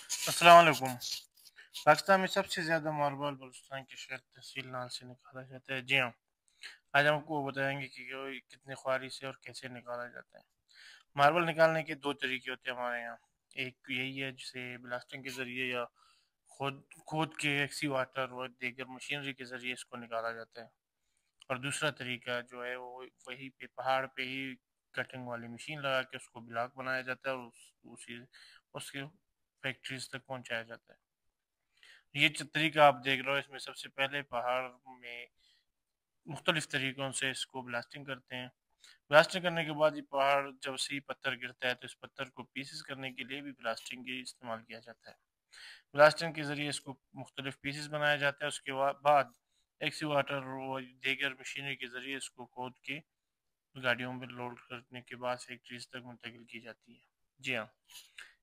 السلام علیکم۔ پاکستان میں سب سے زیادہ ماربل بلوچستان کے شہر تحصیل نال سے نکالا جاتا ہے۔ جی ہاں، آج ہم آپ کو بتائیں گے کہ یہ کتنے خواری سے اور کیسے نکالا جاتا ہے۔ ماربل نکالنے کے دو طریقے ہوتے ہیں ہمارے یہاں۔ ایک یہی ہے جسے بلاسٹنگ کے ذریعے یا کھود کے ایکسی واٹر و دیگر مشینری کے ذریعے اس کو نکالا جاتا ہے، اور دوسرا طریقہ جو ہے وہ وہی پہ پہاڑ پہ ہی کٹنگ والی مشین لگا کے اس کو بلاک بنایا جاتا ہے اور اس کے فیکٹریز تک پہنچایا جاتا ہے۔ یہ جو طریقہ آپ دیکھ رہے ہو اس میں سب سے پہلے پہاڑ میں مختلف طریقوں سے اس کو بلاسٹنگ کرتے ہیں۔ بلاسٹنگ کرنے کے بعد یہ پہاڑ جب سے پتھر گرتا ہے تو اس پتھر کو پیسز کرنے کے لیے بھی بلاسٹنگ کے استعمال کیا جاتا ہے۔ بلاسٹنگ کے ذریعے اس کو مختلف پیسز بنایا جاتا ہے، اس کے بعد ایکسی واٹر و دیگر مشینری کے ذریعے اس کو کھود کے گاڑیوں میں لوڈ کرنے کے بعد فیکٹریز تک منتقل کی جاتی ہے۔ جی ہاں،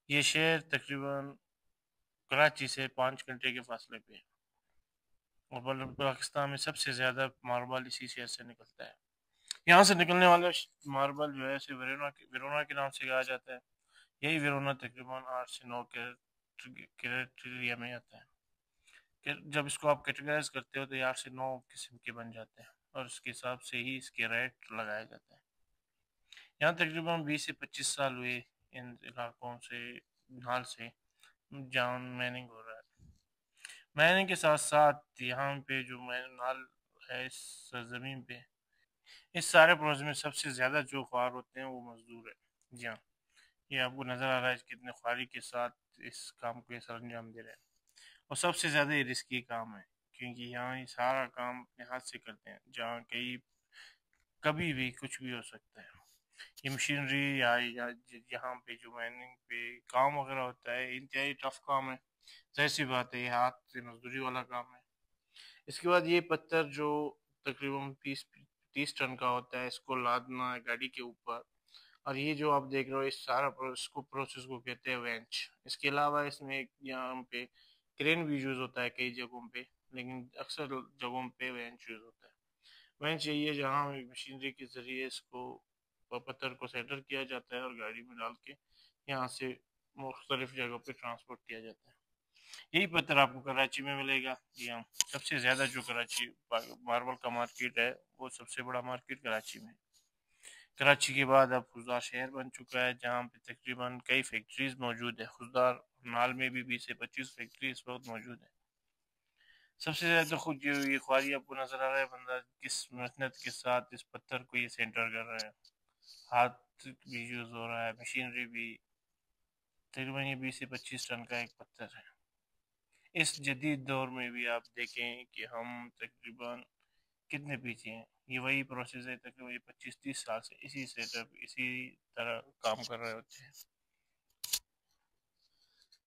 یہ شہر تقریباً کراچی سے 5 گھنٹے کے فاصلے پہ ہے، اور پاکستان میں سب سے زیادہ ماربل اسی شہر سے نکلتا ہے۔ یہاں سے نکلنے والا ماربل جو ہے اسے ویرونا کے نام سے کہا جاتا ہے۔ یہی ویرونا تقریباً 8 سے 9 کیریٹ میں آتا ہے۔ جب اس کو آپ کیٹیگرائز کرتے ہو تو یہ 8 سے 9 قسم کے بن جاتے ہیں، اور اس کے حساب سے ہی اس کے ریٹ لگایا جاتا ہے۔ یہاں تقریباً 20 سے 25 سال ہوئے ان علاقوں سے حال سے جان مائننگ ہو رہا ہے۔ مائننگ کے ساتھ ساتھ یہاں پہ جو نال ہے اس سرزمین پہ، اس سارے پروسیس میں سب سے زیادہ جو خوار ہوتے ہیں وہ مزدور ہے۔ جی ہاں، یہ آپ کو نظر آ رہا ہے کتنے خواری کے ساتھ اس کام کو سر انجام دے رہے ہیں، اور سب سے زیادہ یہ رسکی کام ہے کیونکہ یہاں یہ سارا کام اپنے ہاتھ سے کرتے ہیں، جہاں کبھی بھی کچھ بھی ہو سکتا ہے۔ یہ مشینری یا یہاں پہ جو مائننگ پہ کام وغیرہ ہوتا ہے انتہائی ٹف کام ہے، ظاہر سی بات ہے یہ ہاتھ سے مزدوری والا کام ہے۔ اس کے بعد یہ پتھر جو تقریباً 30 ٹن کا ہوتا ہے، اس کو لادنا ہے گاڑی کے اوپر، اور یہ جو آپ دیکھ رہے ہو اس سارا پروسیس کو کہتے ہیں وینچ۔ اس کے علاوہ اس میں یہاں پہ کرین بھی یوز ہوتا ہے کئی جگہوں پہ، لیکن اکثر جگہوں پہ وینچ یوز ہوتا ہے۔ وینچ یہی ہے جہاں مشینری کے ذریعے اس کو پتھر کو سیٹر کیا جاتا ہے اور گاڑی میں ڈال کے یہاں سے مختلف جگہوں پہ ٹرانسپورٹ کیا جاتا ہے۔ یہی پتھر آپ کو کراچی میں ملے گا۔ جی ہاں، سب سے زیادہ جو کراچی ماربل کا مارکیٹ ہے وہ سب سے بڑا مارکیٹ کراچی میں ہے۔ کراچی کے بعد اب خضدار شہر بن چکا ہے جہاں پہ تقریباً کئی فیکٹریز موجود ہے۔ خضدار نال میں بھی 20 سے 25 فیکٹری اس وقت موجود ہے۔ سب سے زیادہ خود یہ خواری آپ کو نظر آ رہا ہے بندہ کس محنت کے ساتھ اس پتھر کو یہ سینٹر کر رہا ہے، ہاتھ بھی یوز ہو رہا ہے، مشینری بھی۔ تقریباً یہ 20 سے 25 ٹن کا ایک پتھر ہے۔ اس جدید دور میں بھی آپ دیکھیں کہ ہم تقریباً کتنے پیچھے ہیں۔ یہ وہی پروسیس ہے، تقریباً 25-30 سال سے اسی سیٹ اپ اسی طرح کام کر رہے ہوتے ہیں۔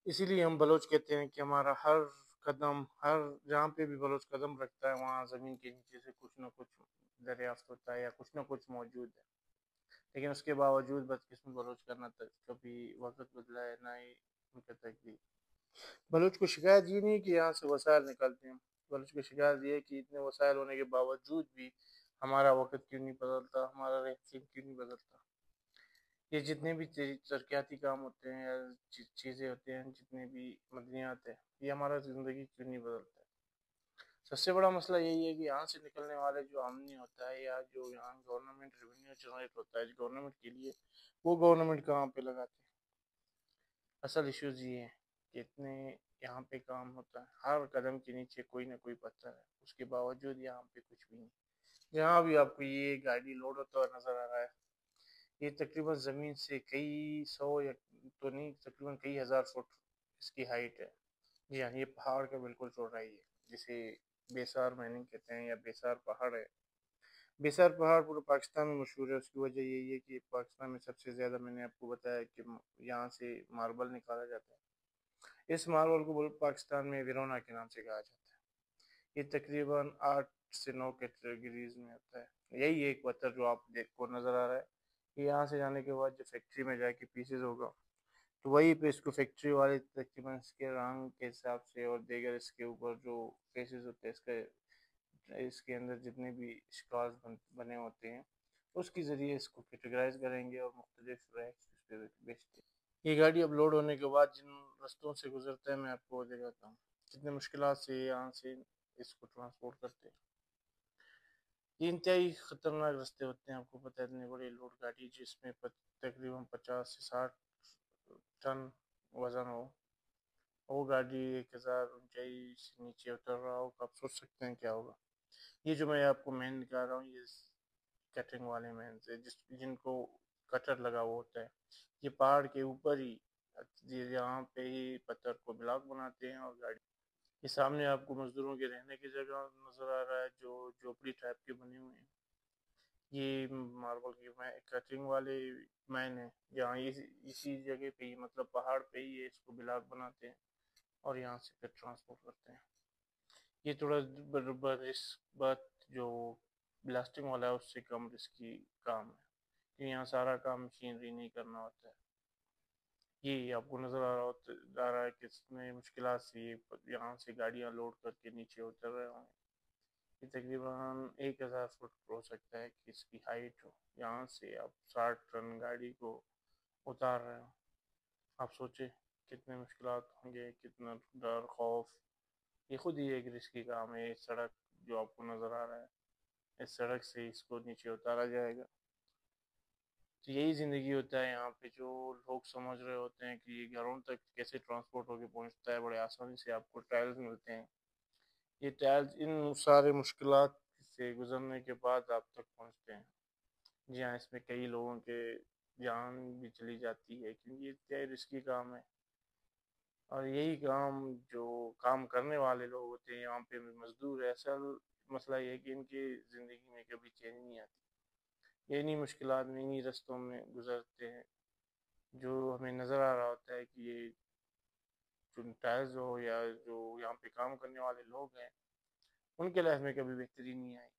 اسی لیے ہم بلوچ کہتے ہیں کہ ہمارا ہر قدم، ہر جہاں پہ بھی بلوچ قدم رکھتا ہے وہاں زمین کے نیچے سے کچھ نہ کچھ دریافت ہوتا ہے یا کچھ نہ کچھ موجود ہے، لیکن اس کے باوجود بدقسمت بلوچ کرنا کبھی وقت بدلا ہے نہ ہی ان کا تقدیر۔ بلوچ کو شکایت یہ نہیں کہ یہاں سے وسائل نکلتے ہیں، بلوچ کو شکایت یہ ہے کہ اتنے وسائل ہونے کے باوجود بھی ہمارا وقت کیوں نہیں بدلتا، ہمارا رہن کیوں نہیں بدلتا۔ یہ جتنے بھی ترقیاتی کام ہوتے ہیں یا چیزیں ہوتے ہیں، جتنے بھی مدنیات ہیں، یہ ہمارا زندگی کیوں نہیں بدلتا ہے۔ سب سے بڑا مسئلہ یہی ہے کہ یہاں سے نکلنے والے جو آمدنی ہوتا ہے یا جو یہاں گورنمنٹ ریونیو جنریٹ ہوتا ہے گورنمنٹ کے لیے، وہ گورنمنٹ کہاں پہ لگاتے ہیں۔ اصل ایشوز یہ ہے کہ اتنے یہاں پہ کام ہوتا ہے، ہر قدم کے نیچے کوئی نہ کوئی پتھر ہے، اس کے باوجود یہاں پہ کچھ بھی نہیں۔ جہاں بھی آپ کو یہ گاڑی لوڈ ہوتا ہوا نظر آ رہا ہے، یہ تقریباً زمین سے کئی سو یا تو نہیں تقریباً کئی ہزار فٹ اس کی ہائٹ ہے۔ جی ہاں، یہ پہاڑ کا بالکل چوڑائی ہے جسے بیسار مائننگ کہتے ہیں یا بیسار پہاڑ ہے۔ بیسار پہاڑ پورے پاکستان میں مشہور ہے، اس کی وجہ یہی ہے کہ پاکستان میں سب سے زیادہ، میں نے آپ کو بتایا کہ یہاں سے ماربل نکالا جاتا ہے۔ اس ماربل کو پاکستان میں ویرونا کے نام سے کہا جاتا ہے۔ یہ تقریباً 8 سے 9 کیٹیگریز میں ہوتا ہے۔ یہی ایک پتھر جو آپ کو نظر آ رہا ہے، کہ یہاں سے جانے کے بعد جو فیکٹری میں جا کے پیسز ہوگا تو وہی پہ اس کو فیکٹری والے تقریباً اس کے رنگ کے حساب سے اور دیگر اس کے اوپر جو فیسز ہوتے ہیں، اس کے اندر جتنے بھی اشکال بنے ہوتے ہیں اس کے ذریعے اس کو کیٹیگرائز کریں گے اور مختلف ریکس اس پہ بیچتے ہیں۔ یہ گاڑی اب لوڈ ہونے کے بعد جن رستوں سے گزرتا ہے میں آپ کو دکھاتا ہوں کتنے مشکلات سے یہاں سے اس کو ٹرانسپورٹ کرتے ہیں۔ یہ انتہائی خطرناک رستے ہوتے ہیں، آپ کو پتہ ہے اتنی بڑی لوڈ گاڑی جس میں تقریباً 50 سے 60 ٹن وزن ہو، وہ گاڑی 1000 اونچائی سے نیچے اتر رہا ہو، آپ سوچ سکتے ہیں کیا ہوگا۔ یہ جو میں آپ کو مین دکھا رہا ہوں یہ کٹنگ والے مینز ہے جن کو کٹر لگا ہوا ہوتا ہے، یہ پہاڑ کے اوپر ہی یہاں پہ ہی پتھر کو بلاک بناتے ہیں اور گاڑی۔ یہ سامنے آپ کو مزدوروں کے رہنے کی جگہ نظر آ رہا ہے جو جھوپڑی ٹائپ کے بنے ہوئے ہیں، یہ ماربل کی کٹنگ والے مین ہیں جہاں اسی جگہ پہ ہی مطلب پہاڑ پہ ہی اس کو بلاک بناتے ہیں اور یہاں سے پھر ٹرانسپورٹ کرتے ہیں۔ یہ تھوڑا رسک بات جو بلاسٹنگ والا ہے اس سے کم رسکی کام ہے کہ یہاں سارا کام مشینری نہیں کرنا ہوتا ہے۔ یہ آپ کو نظر آ رہا ہے کہ اس میں مشکلات سے یہاں سے گاڑیاں لوڈ کر کے نیچے اتر رہے ہوں۔ یہ تقریباً 1000 فٹ ہو سکتا ہے کہ اس کی ہائٹ ہو، یہاں سے آپ 60 ٹن گاڑی کو اتار رہے ہوں۔ آپ سوچیں کتنے مشکلات ہوں گے، کتنا ڈر خوف۔ یہ خود ہی ایک رسکی کام ہے۔ یہ سڑک جو آپ کو نظر آ رہا ہے اس سڑک سے اس کو نیچے اتارا جائے گا، تو یہی زندگی ہوتا ہے یہاں پہ۔ جو لوگ سمجھ رہے ہوتے ہیں کہ یہ گھروں تک کیسے ٹرانسپورٹ ہو کے پہنچتا ہے، بڑے آسانی سے آپ کو ٹائلز ملتے ہیں، یہ ٹائلز ان سارے مشکلات سے گزرنے کے بعد آپ تک پہنچتے ہیں۔ جی ہاں، اس میں کئی لوگوں کے جان بھی چلی جاتی ہے کیونکہ یہ اتنا رسکی کام ہے، اور یہی کام جو کام کرنے والے لوگ ہوتے ہیں یہاں پہ مزدور ہے، اصل مسئلہ یہ ہے کہ ان کی زندگی میں کبھی چینج نہیں آتی، یہ انہی مشکلات میں انہی رستوں میں گزرتے ہیں جو ہمیں نظر آ رہا ہوتا ہے کہ یہ جو ٹائلز ہو یا جو یہاں پہ کام کرنے والے لوگ ہیں ان کے لائف میں کبھی بہتری نہیں آئی۔